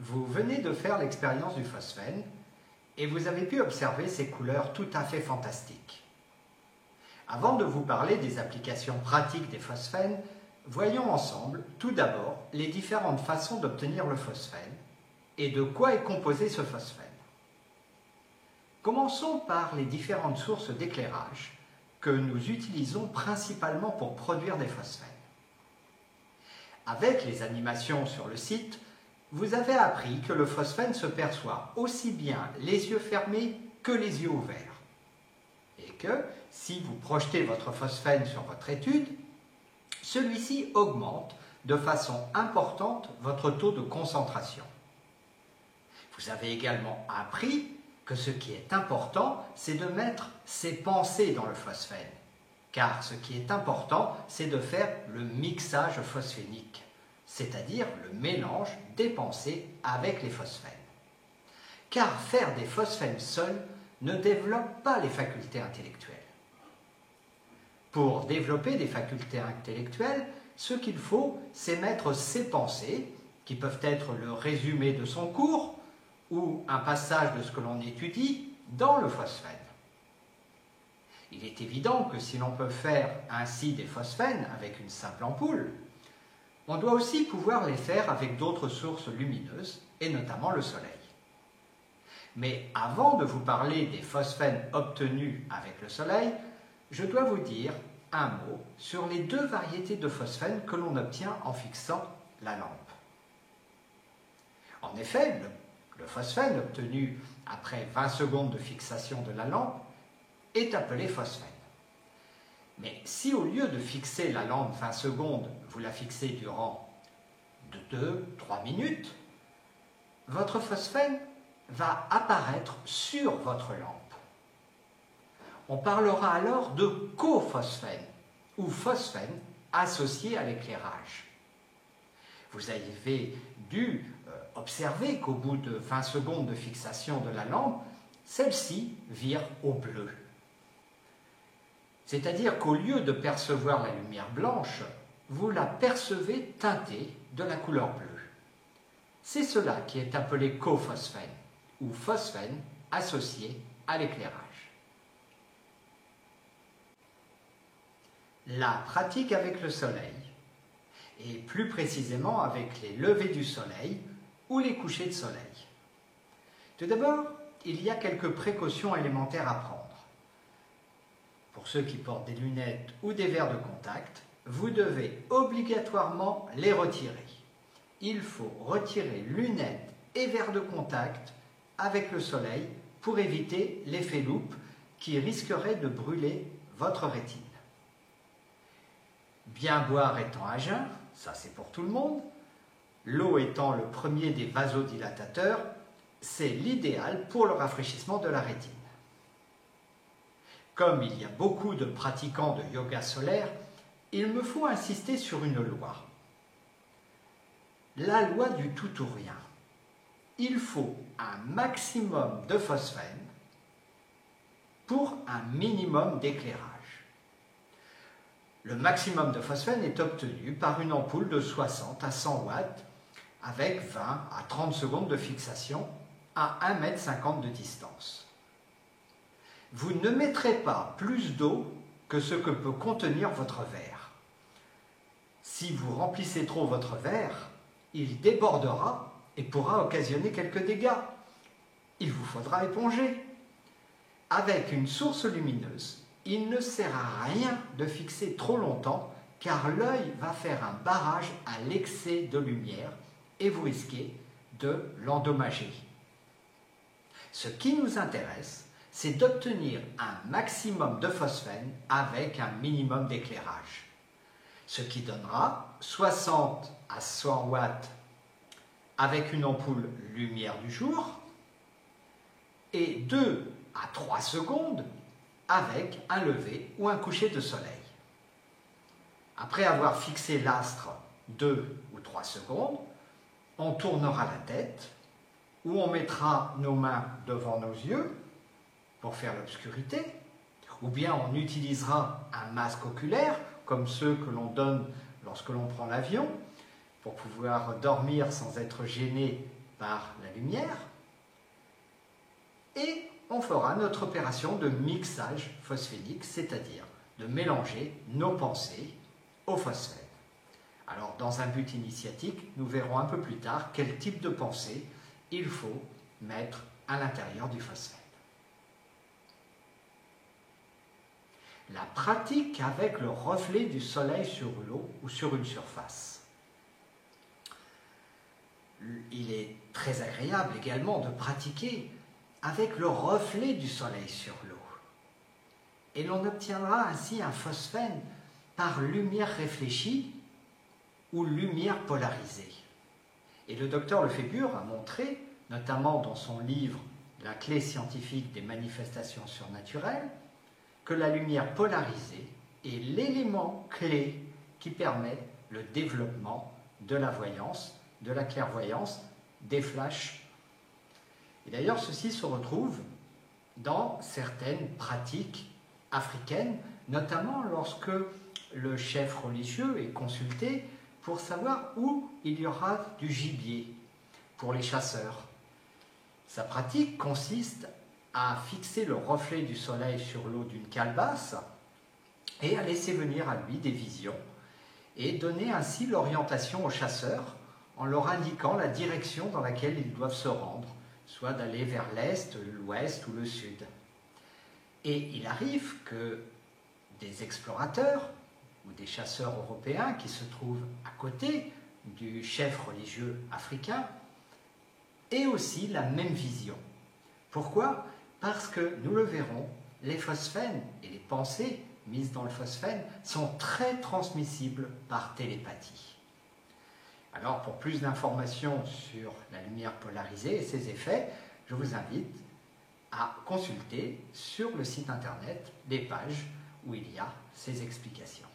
Vous venez de faire l'expérience du phosphène et vous avez pu observer ces couleurs tout à fait fantastiques. Avant de vous parler des applications pratiques des phosphènes, voyons ensemble tout d'abord les différentes façons d'obtenir le phosphène et de quoi est composé ce phosphène. Commençons par les différentes sources d'éclairage que nous utilisons principalement pour produire des phosphènes. Avec les animations sur le site, vous avez appris que le phosphène se perçoit aussi bien les yeux fermés que les yeux ouverts. Et que, si vous projetez votre phosphène sur votre étude, celui-ci augmente de façon importante votre taux de concentration. Vous avez également appris que ce qui est important, c'est de mettre ses pensées dans le phosphène. Car ce qui est important, c'est de faire le mixage phosphénique, c'est-à-dire le mélange des pensées avec les phosphènes. Car faire des phosphènes seuls ne développe pas les facultés intellectuelles. Pour développer des facultés intellectuelles, ce qu'il faut, c'est mettre ses pensées, qui peuvent être le résumé de son cours, ou un passage de ce que l'on étudie, dans le phosphène. Il est évident que si l'on peut faire ainsi des phosphènes avec une simple ampoule, on doit aussi pouvoir les faire avec d'autres sources lumineuses, et notamment le soleil. Mais avant de vous parler des phosphènes obtenus avec le soleil, je dois vous dire un mot sur les deux variétés de phosphènes que l'on obtient en fixant la lampe. En effet, le phosphène obtenu après 20 secondes de fixation de la lampe est appelé phosphène. Mais si au lieu de fixer la lampe 20 secondes, vous la fixez durant 2-3 minutes, votre phosphène va apparaître sur votre lampe. On parlera alors de cophosphène ou phosphène associé à l'éclairage. Vous avez dû observer qu'au bout de 20 secondes de fixation de la lampe, celle-ci vire au bleu. C'est-à-dire qu'au lieu de percevoir la lumière blanche, vous la percevez teintée de la couleur bleue. C'est cela qui est appelé cophosphène ou phosphène associé à l'éclairage. La pratique avec le soleil, et plus précisément avec les levées du soleil ou les couchers de soleil. Tout d'abord, il y a quelques précautions élémentaires à prendre. Pour ceux qui portent des lunettes ou des verres de contact, vous devez obligatoirement les retirer. Il faut retirer lunettes et verres de contact avec le soleil pour éviter l'effet loupe qui risquerait de brûler votre rétine. Bien boire étant à jeun, ça c'est pour tout le monde, l'eau étant le premier des vasodilatateurs, c'est l'idéal pour le rafraîchissement de la rétine. Comme il y a beaucoup de pratiquants de yoga solaire, il me faut insister sur une loi. La loi du tout ou rien. Il faut un maximum de phosphène pour un minimum d'éclairage. Le maximum de phosphène est obtenu par une ampoule de 60 à 100 watts avec 20 à 30 secondes de fixation à 1,50 m de distance. Vous ne mettrez pas plus d'eau que ce que peut contenir votre verre. Si vous remplissez trop votre verre, il débordera et pourra occasionner quelques dégâts. Il vous faudra éponger. Avec une source lumineuse, il ne sert à rien de fixer trop longtemps car l'œil va faire un barrage à l'excès de lumière et vous risquez de l'endommager. Ce qui nous intéresse, c'est d'obtenir un maximum de phosphène avec un minimum d'éclairage. Ce qui donnera 60 à 100 watts avec une ampoule lumière du jour et 2 à 3 secondes avec un lever ou un coucher de soleil. Après avoir fixé l'astre 2 ou 3 secondes, on tournera la tête ou on mettra nos mains devant nos yeux pour faire l'obscurité, ou bien on utilisera un masque oculaire comme ceux que l'on donne lorsque l'on prend l'avion pour pouvoir dormir sans être gêné par la lumière et on fera notre opération de mixage phosphénique, c'est-à-dire de mélanger nos pensées au phosphène. Alors, dans un but initiatique, nous verrons un peu plus tard quel type de pensée il faut mettre à l'intérieur du phosphène. La pratique avec le reflet du soleil sur l'eau ou sur une surface. Il est très agréable également de pratiquer avec le reflet du soleil sur l'eau. Et l'on obtiendra ainsi un phosphène par lumière réfléchie ou lumière polarisée. Et le docteur Lefébure a montré, notamment dans son livre « La clé scientifique des manifestations surnaturelles », que la lumière polarisée est l'élément clé qui permet le développement de la voyance, de la clairvoyance, des flashs. Et d'ailleurs, ceci se retrouve dans certaines pratiques africaines, notamment lorsque le chef religieux est consulté pour savoir où il y aura du gibier pour les chasseurs. Sa pratique consiste à fixer le reflet du soleil sur l'eau d'une calebasse et à laisser venir à lui des visions et donner ainsi l'orientation aux chasseurs en leur indiquant la direction dans laquelle ils doivent se rendre, soit d'aller vers l'est, l'ouest ou le sud. Et il arrive que des explorateurs ou des chasseurs européens qui se trouvent à côté du chef religieux africain aient aussi la même vision. Pourquoi ? Parce que, nous le verrons, les phosphènes et les pensées mises dans le phosphène sont très transmissibles par télépathie. Alors, pour plus d'informations sur la lumière polarisée et ses effets, je vous invite à consulter sur le site internet les pages où il y a ces explications.